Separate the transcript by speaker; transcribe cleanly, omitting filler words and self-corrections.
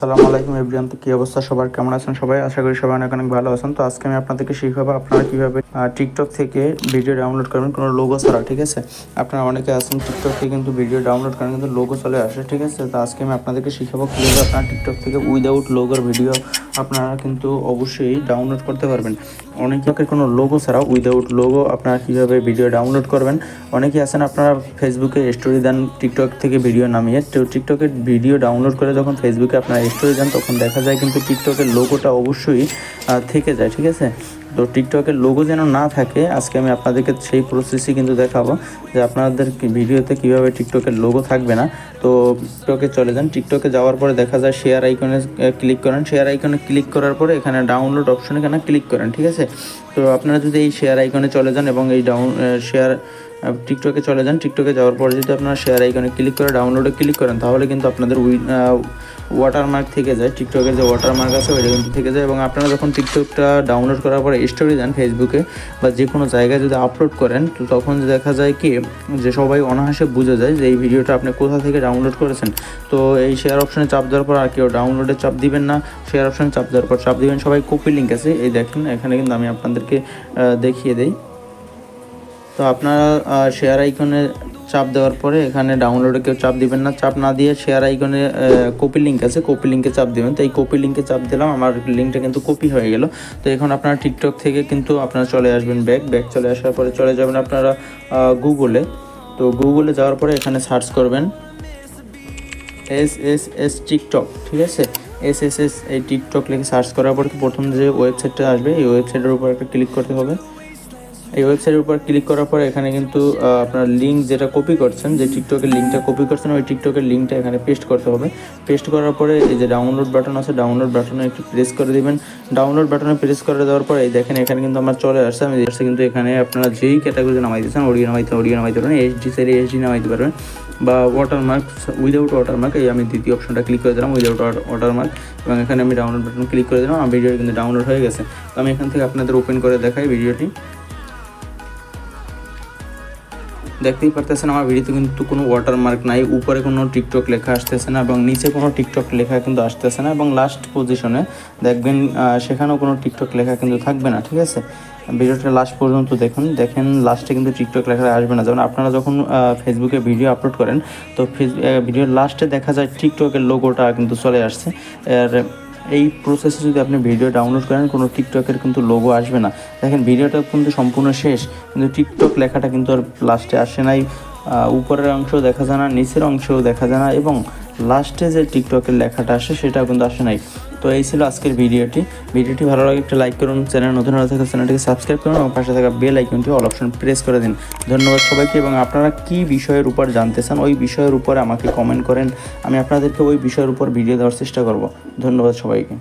Speaker 1: আসসালামু আলাইকুম এভরিওয়ান। তো কী অবস্থা সবার, কেমন আছেন সবাই? আশা করি সবাই অনেক অনেক ভালো আছেন। তো আজকে আমি আপনাদেরকে শিখাবো আপনারা কীভাবে টিকটক থেকে ভিডিও ডাউনলোড করবেন কোনো লোগো ছাড়া, ঠিক আছে? আপনারা অনেকে আছেন টিকটক থেকে কিন্তু ভিডিও ডাউনলোড করেন কিন্তু লোগো চলে আসে, ঠিক আছে? তো আজকে আমি আপনাদেরকে শিখাবো কীভাবে আপনারা টিকটক থেকে উইদাউট লোগোর ভিডিও আপনারা কিন্তু অবশ্যই ডাউনলোড করতে পারবেন। অনেকের কোনো লোগো ছাড়া উইদাউট লোগো আপনারা কীভাবে ভিডিও ডাউনলোড করবেন। অনেকেই আছেন আপনারা ফেসবুকে স্টোরি দেন টিকটক থেকে ভিডিও নামিয়ে, তো টিকটকের ভিডিও ডাউনলোড করে যখন ফেসবুকে আপনারা স্টোরি দেন তখন দেখা যায় কিন্তু টিকটকের লোগোটা অবশ্যই থেকে যায়, ঠিক আছে? তো টিকটকের লোগো যেন না থাকে, আজকে আমি আপনাদেরকে সেই প্রসেসই কিন্তু দেখাবো যে আপনাদের ভিডিওতে কীভাবে টিকটকের লোগো থাকবে না। তো টিকটকে চলে যান, টিকটকে যাওয়ার পরে দেখা যায় শেয়ার আইকনে ক্লিক করেন, শেয়ার আইকনে ক্লিক করার পরে এখানে ডাউনলোড অপশনে এখানে ক্লিক করেন, ঠিক আছে? তো আপনারা যদি এই শেয়ার আইকনে চলে যান এবং এই শেয়ার টিকটকে চলে যান, টিকটকে যাওয়ার পরে যদি আপনারা শেয়ার আইকনে ক্লিক করে ডাউনলোডে ক্লিক করেন তাহলে কিন্তু আপনাদের ওয়াটারমার্ক থেকে যায়, টিকটকের যে ওয়াটারমার্ক আছে ওইটা কিন্তু থেকে যায়। এবং আপনারা যখন টিকটকটা ডাউনলোড করার পরে স্টোরি দেন ফেসবুকে বা যে কোনো জায়গায় যদি আপলোড করেন, তো তখন দেখা যায় কি যে সবাই অনায়াসে বুঝে যায় যে এই ভিডিওটা আপনি কোথা থেকে ডাউনলোড করেছেন। তো এই শেয়ার অপশনে চাপ দেওয়ার পর আর কেউ ডাউনলোডে চাপ দিবেন না, শেয়ার অপশনে চাপ দেওয়ার পর চাপ দিবেন সবাই কপি লিঙ্ক আছে, এই দেখেন এখানে কিন্তু আমি আপনাদেরকে দেখিয়ে দিই। তো আপনারা শেয়ার আইকনে চাপ দেওয়ার পরে এখানে ডাউনলোডে কেউ চাপ দিবেন না, চাপ না দিয়ে শেয়ার আইকনে কপি লিঙ্ক আছে, কপি লিঙ্কে চাপ দেবেন। তো এই কপি লিঙ্কে চাপ দিলাম, আমার লিঙ্কটা কিন্তু কপি হয়ে গেল। তো এখন আপনারা টিকটক থেকে কিন্তু আপনারা চলে আসবেন ব্যাক চলে আসার পরে চলে যাবেন আপনারা গুগলে। তো গুগলে যাওয়ার পরে এখানে সার্চ করবেন এস টিকটক, ঠিক আছে? এস এই টিকটক লিখে সার্চ করার পরে প্রথম যে ওয়েবসাইটটা আসবে এই ওয়েবসাইটের উপর একটা ক্লিক করতে হবে। এই ওয়েবসাইটের উপর ক্লিক করার পরে এখানে কিন্তু আপনার লিঙ্ক যেটা কপি করছেন, যে টিকটকের লিঙ্কটা কপি করছেন ওই টিকটকের লিঙ্কটা এখানে পেস্ট করতে হবে। পেস্ট করার পরে এই যে ডাউনলোড বাটন আছে, ডাউনলোড বাটনে একটু প্রেস করে দিবেন। ডাউনলোড বাটনে প্রেস করে দেওয়ার পরে এই দেখেন এখানে কিন্তু আমার চলে আসছে। আমি দেখছি কিন্তু এখানে আপনারা যেই ক্যাটাগরি নামাই দিচ্ছেন, অডিও নামাইতে পারবেন, এইচডি চাইলে এইচডি নামাইতে পারবেন, বা ওয়াটারমার্ক উইদাউট ওয়াটারমার্ক, এই আমি দ্বিতীয় অপশনটা ক্লিক করে দিলাম উইদাউট ওয়াটারমার্ক, এবং এখানে আমি ডাউনলোড বাটন ক্লিক করে দিলাম। আমার ভিডিও কিন্তু ডাউনলোড হয়ে গেছে। তো আমি এখান থেকে আপনাদের ওপেন করে দেখাই ভিডিওটি। দেখতেই পারতেছেন আমার ভিডিওতে কিন্তু কোনো ওয়াটারমার্ক নাই, উপরে কোনো টিকটক লেখা আসতেছে না এবং নিচে কোনো টিকটক লেখা কিন্তু আসতেছে না, এবং লাস্ট পজিশনে দেখবেন সেখানেও কোনো টিকটক লেখা কিন্তু থাকবে না, ঠিক আছে? ভিডিওটা লাস্ট পর্যন্ত দেখেন লাস্টে কিন্তু টিকটক লেখা আসবে না। যেমন আপনারা যখন ফেসবুকে ভিডিও আপলোড করেন তো ভিডিওর লাস্টে দেখা যায় টিকটকের লোগোটা কিন্তু চলে আসছে। আর এই প্রসেসে যদি আপনি ভিডিও ডাউনলোড করেন কোনো টিকটকের কিন্তু লোগো আসবে না। দেখেন ভিডিওটা কিন্তু সম্পূর্ণ শেষ কিন্তু টিকটক লেখাটা কিন্তু আর লাস্টে আসে নাই, উপরের অংশও দেখা যায় না, নিচের অংশও দেখা যায় না, এবং লাস্টে যে টিকটকের লেখাটা আসে সেটাও কিন্তু আসে নাই। তো এই ছিল আজকের ভিডিওটি ভালো লাগে একটা লাইক করুন, চ্যানেল নতুন হয়ে থাকলে চ্যানেলটিকে সাবস্ক্রাইব করুন এবং পাশে থাকা বেল আইকনটি অল অপশন প্রেস করে দিন। ধন্যবাদ সবাইকে। এবং আপনারা কী বিষয়ের উপর জানতে চান ওই বিষয়ের উপরে আমাকে কমেন্ট করেন, আমি আপনাদেরকে ওই বিষয়ের উপর ভিডিও দেওয়ার চেষ্টা করব। ধন্যবাদ সবাইকে।